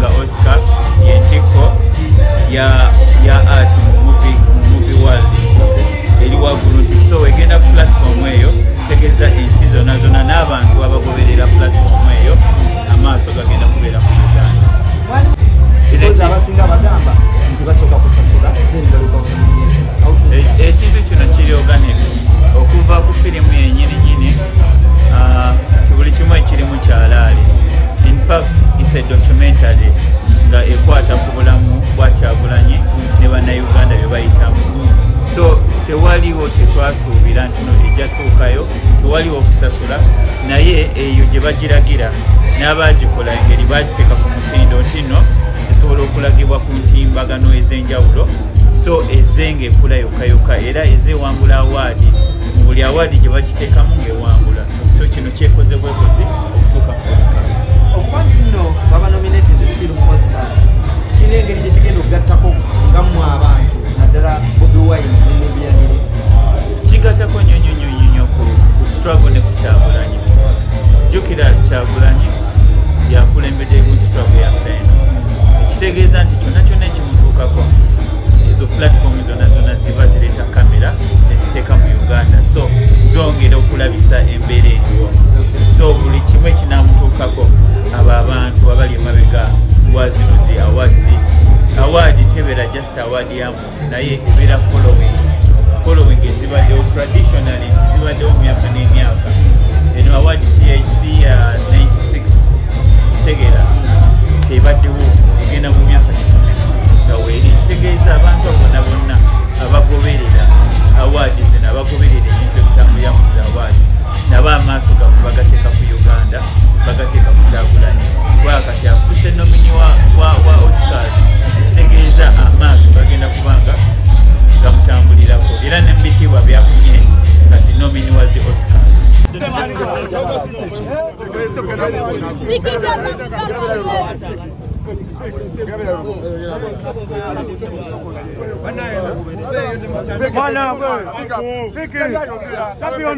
nga Oscar yentikko ya art mu movie world eri waggulu nti so egenda ku platform eyo tegeeza ensi zonna zonna n'abantu abagoberera platform eyo amaaso gagenda kubeera mu Uganda. Abasinga bagamba nti basooka kusasula ekintu kino kiri organic okuva ku firimu yennyininyini buli kimu ekirimu kyalaali. In fact it's a documentary nga ekwata ku bulamu bwa Kyagulanyi ne bannayuganda bye bayitamu. So tewaliwo kyetwasuubira nti no ejja tuukayo, tewaliwo okusasula, naye eyo gye bagiragira n'abagikola engeri bagiteeka ku mutindo nti no esobola okulagibwa ku ntimbagano ez'enjawulo. So ezenga ekula yokka era ezewangula awaadi mu buli awaadi gye bagiteekamu ng'ewangula. So kino kyekoze bwekozi okutuuka ku Oscar. Okuba nti nno baba nominated film Oscar kiri engeri gye kigenda okugattako nga mmwe abantu naddala Bobi Wine n'ebyanire kigattako nnyo ku struggle ne ku Kyagulanyi. Jjukira Kyagulanyi yakulembedde ku struggle yaffe eno, ekitegeeza nti kyonna kyonna ekimutuukako ezo platform zonna ziba zireeta kamera neziteeka mu Uganda, so zongera okulabisa embeera eriwo. So buli kimu ekinamutuukako abo abantu abali emabega wa zino zi awards. Award tebeera just award ya muntu naye ebeera following ezibaddewo traditionally zibaddewo mu myaka n'emyaka. Eno award CHC ya 96 tegeera tebaddewo egenda mu myaka 10 nga weeri. Kitegeeza abantu bonna abagoberera award zino abagoberera ebintu ebitambulira mu zi award nabo amaaso gaabwe bagateeka ku Uganda, bagateeka ku Kyagulanyi. Kati afuse nomini wa Oscar, ekitegeeza amaaso bagenda kubanga gamutambulirako era n'ebitiibwa byafunye kati nomini wa zi Oscar. Fik Gaza.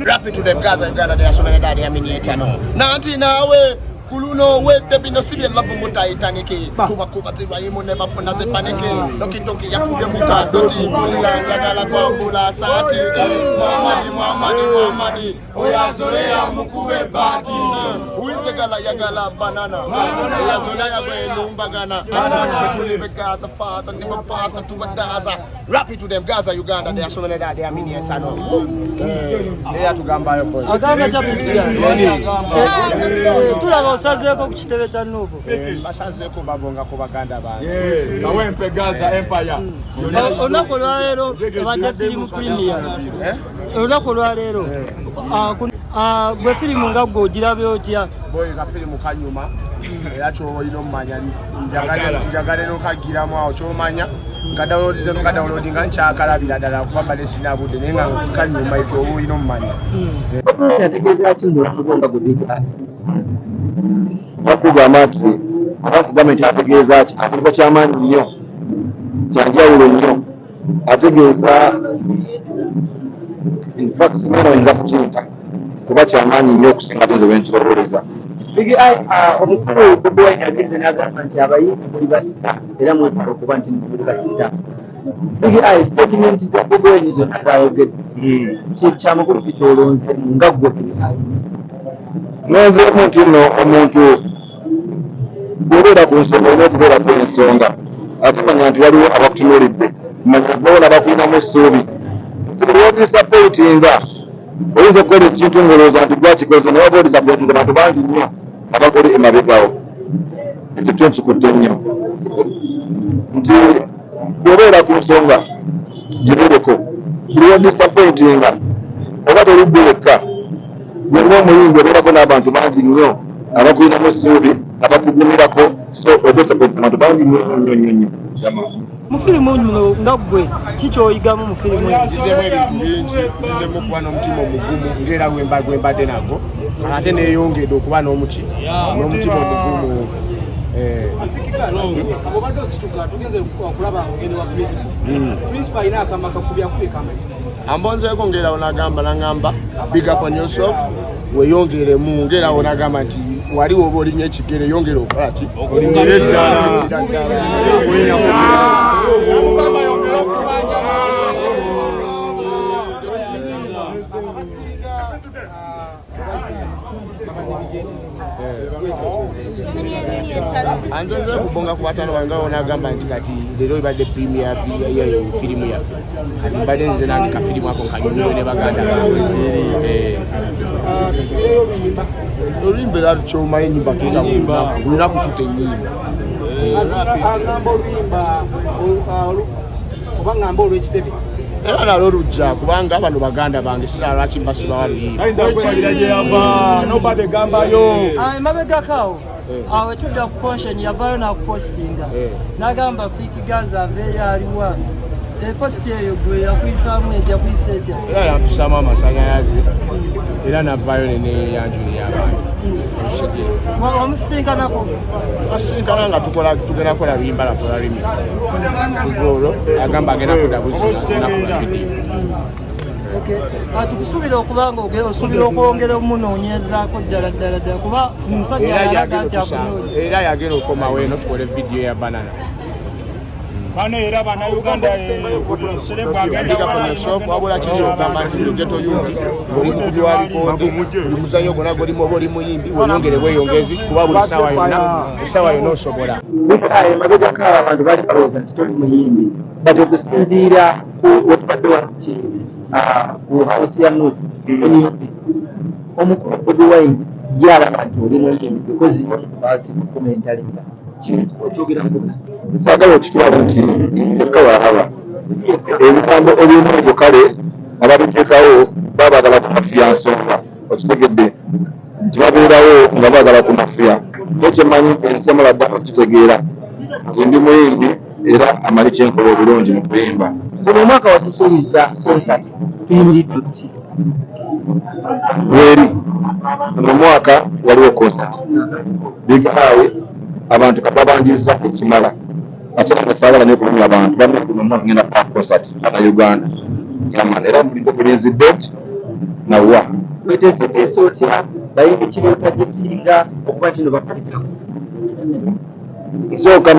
Rapid to them Gaza Uganda, there are so many that they are miniature no. Nanti nawe kuluno wete bino sibye love muta itaniki kuba tiba yimu neba funa ze paniki lokitoki ya kube muka doti kulila ngagala kwa mbula sati Muhammadi oyazolea mkuwe bati uizegala yagala banana oyazolea bwenu mbagana atuni begaza fata niba pata tubadaza. Rapid to them Gaza Uganda, there are so many that they are miniature no. They are to gamba yo boy aganga chapitia basazeko ku kitebe kya Nubo basazeko babonga ku baganda bantu kawempe Gaza Empire onako lwaleero abadde filimu premier onako lwaleero gwe filimu nga gwe ogirabye otya? boy nga filimu kanyuma era kyoyina omumanya njagala n'okagiramu awo kyomanya nga downloadinga nkyakalabira ddala kubamba nesinabudde naye nga kanyuma ekyo oba oyina omumanya. yategeeza ki nga gudika bakugamba nti abantu gavumenti ategeeza ki akiriza kyamaanyi nnyo kyanjawulo nnyo ategeeza infact simena oyinza kukiyita kuba kyamaanyi nnyo okusinga tezo bwenkirowooleza. omukulu Bobi Wine agenze n'agamba nti abayimbi muli basita era mwetala okuba nti muli basita. Statement za Bobi Wine zonna zayogedde kyamakulu kikyolonze nga gwe nonzeemu nti nno omuntu bw'obeera ku nsonga olina okubeera ku ensonga ate manya nti waliwo abakutunuulidde, manya nti bawona bakulinamu essuubi nti olwodisappointinga oyinza okukola ekintu ng'olowooza nti gwakikoze naye oba odisappointinga bantu bangi nnyo abakoli emabegawo. ekyo kyo nkikutte nnyo nti bw'obeera ku nsonga gibeereko, buli wodisappointinga oba toludde wekka gwenga omuyimbi obeerako n'abantu bangi nnyo abakulinamu essuubi abakugumirako, so odisappointinga abantu bangi nnyo. Mu filimu muno nga gwe kikyoyigamu mu filimu nzizemu ebintu bingi, nzizemu okuba n'omutima omugumu ng'era gwembadde nagwo ate neeyongedde okuba n'omutima omugumu. obadde osituka tugenze okulaba ngeni wa principal alina akamaka kubya kame ambonzeeko ng'era onagamba nangamba big up on yourself weyongeremu ngera onagamba nti wali oba olinya ekigere yongera okola ki anzenze kubonga ku batano bange onagamba nti kati leero ibadde premier yayo firimu yaffe kati mbadde nze nandika firimu ako nkanyumirwe ne baganda bange oluyimba era kyomanyi ennyimba tuta olunaku tuta ennyimba agamba oluyimba oba ngamba olw'ekitebe era nalwo lujja kubanga bano baganda bange sira lwaki mbasibawa luyimba emabegakaawo awe tudda ku pension yavaayo n'akupostinga n'agamba Fik Gaza aveeyo aliwa epositi eyo gwe yakuyisaamu ejja kuyisa etya era yampisaamu amasanyalaze era navaayo neneyanjuli y'abantu omusisinkanako asinkana nga tugenda kola luyimba laffe olwa remix olwo agamba agenda kudabuzinakula vidiyo tukusuubira okuba nga osuubira okwongera omunoonyezaako ddala kuba omusajja yalaga nti akunoonya era yagenda okomawo eno tukole vidiyo ya banana bano era bannayuganda wabula kikyogamba nti geto yuti oli mukubywaliko buli muzanyo gwona golimu oba oli muyimbi weyongere bweyongezi kuba buli essaawa yonna osobola emabegako abantu bali balowooza nti toli muyimbi bati okusinziira wetubadde wanuki ku hausi ya nuti omuyimbi omukulu Bobi Wine yalaba nti oli muyimbi because basi kukomentale saagala okitwala nti ekka wahaba ebigambo eby'omwego kale ababiteekawo babaagala kumafiya nsonga okitegedde nti babeerawo nga baagala kumafiya ekyemanyi ensemula dda okitegeera nti ndi muyimbi era amanyi kyenkola obulungi mu kuyimba guno omwaka watusuubiza konsati tuyimiridde tuti weri mu mwaka waliwo konsati bigaawe abantu kababanjiriza ekimala ate nga saagala nekulumya abantu bamekunomu ngenda pa konsati ana Uganda yaman era mulinde okunyezi date nawa weteeseteesa otya bayimbi kibeetagetinga okuba nti no bakalikamu nsooka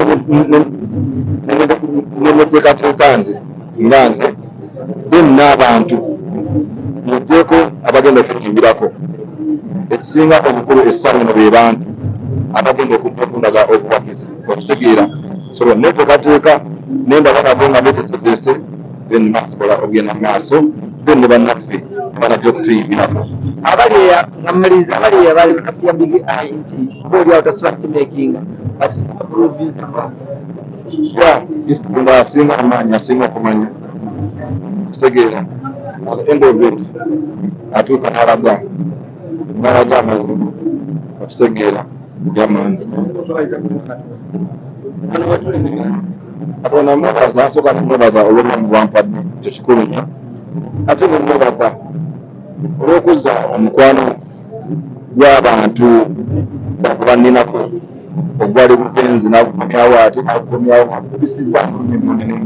nemuteekateeka nze nga nze then n'abantu muteeko abagenda okuyimbirako ekisinga omukulu essanyu no be bantu abagenda okundaga obuwagizi okitegeera so neteekateeka nendaba nabo nga beteeseteese then nasobola okugenda mu maaso then ne bannaffe banajja okutuyimbirako abaliya ngamaliriza abaliya bali bakafiya big eye nti obaoliawo tasobola kukimekinga but province nga asinga amaanyi asinga okumanya kitegeera end of it atuuka n'alaga amazima okitegeera yamaani katonda mwebaza nsooka nemwebaza olw'omulimu bwampadde ekyo kikulu nnyo ate nemwebaza olw'okuzza omukwano gw'abantu bakubaninako ogwali bugenzi nagukomyawo ate nagukomyawo akubisiza munene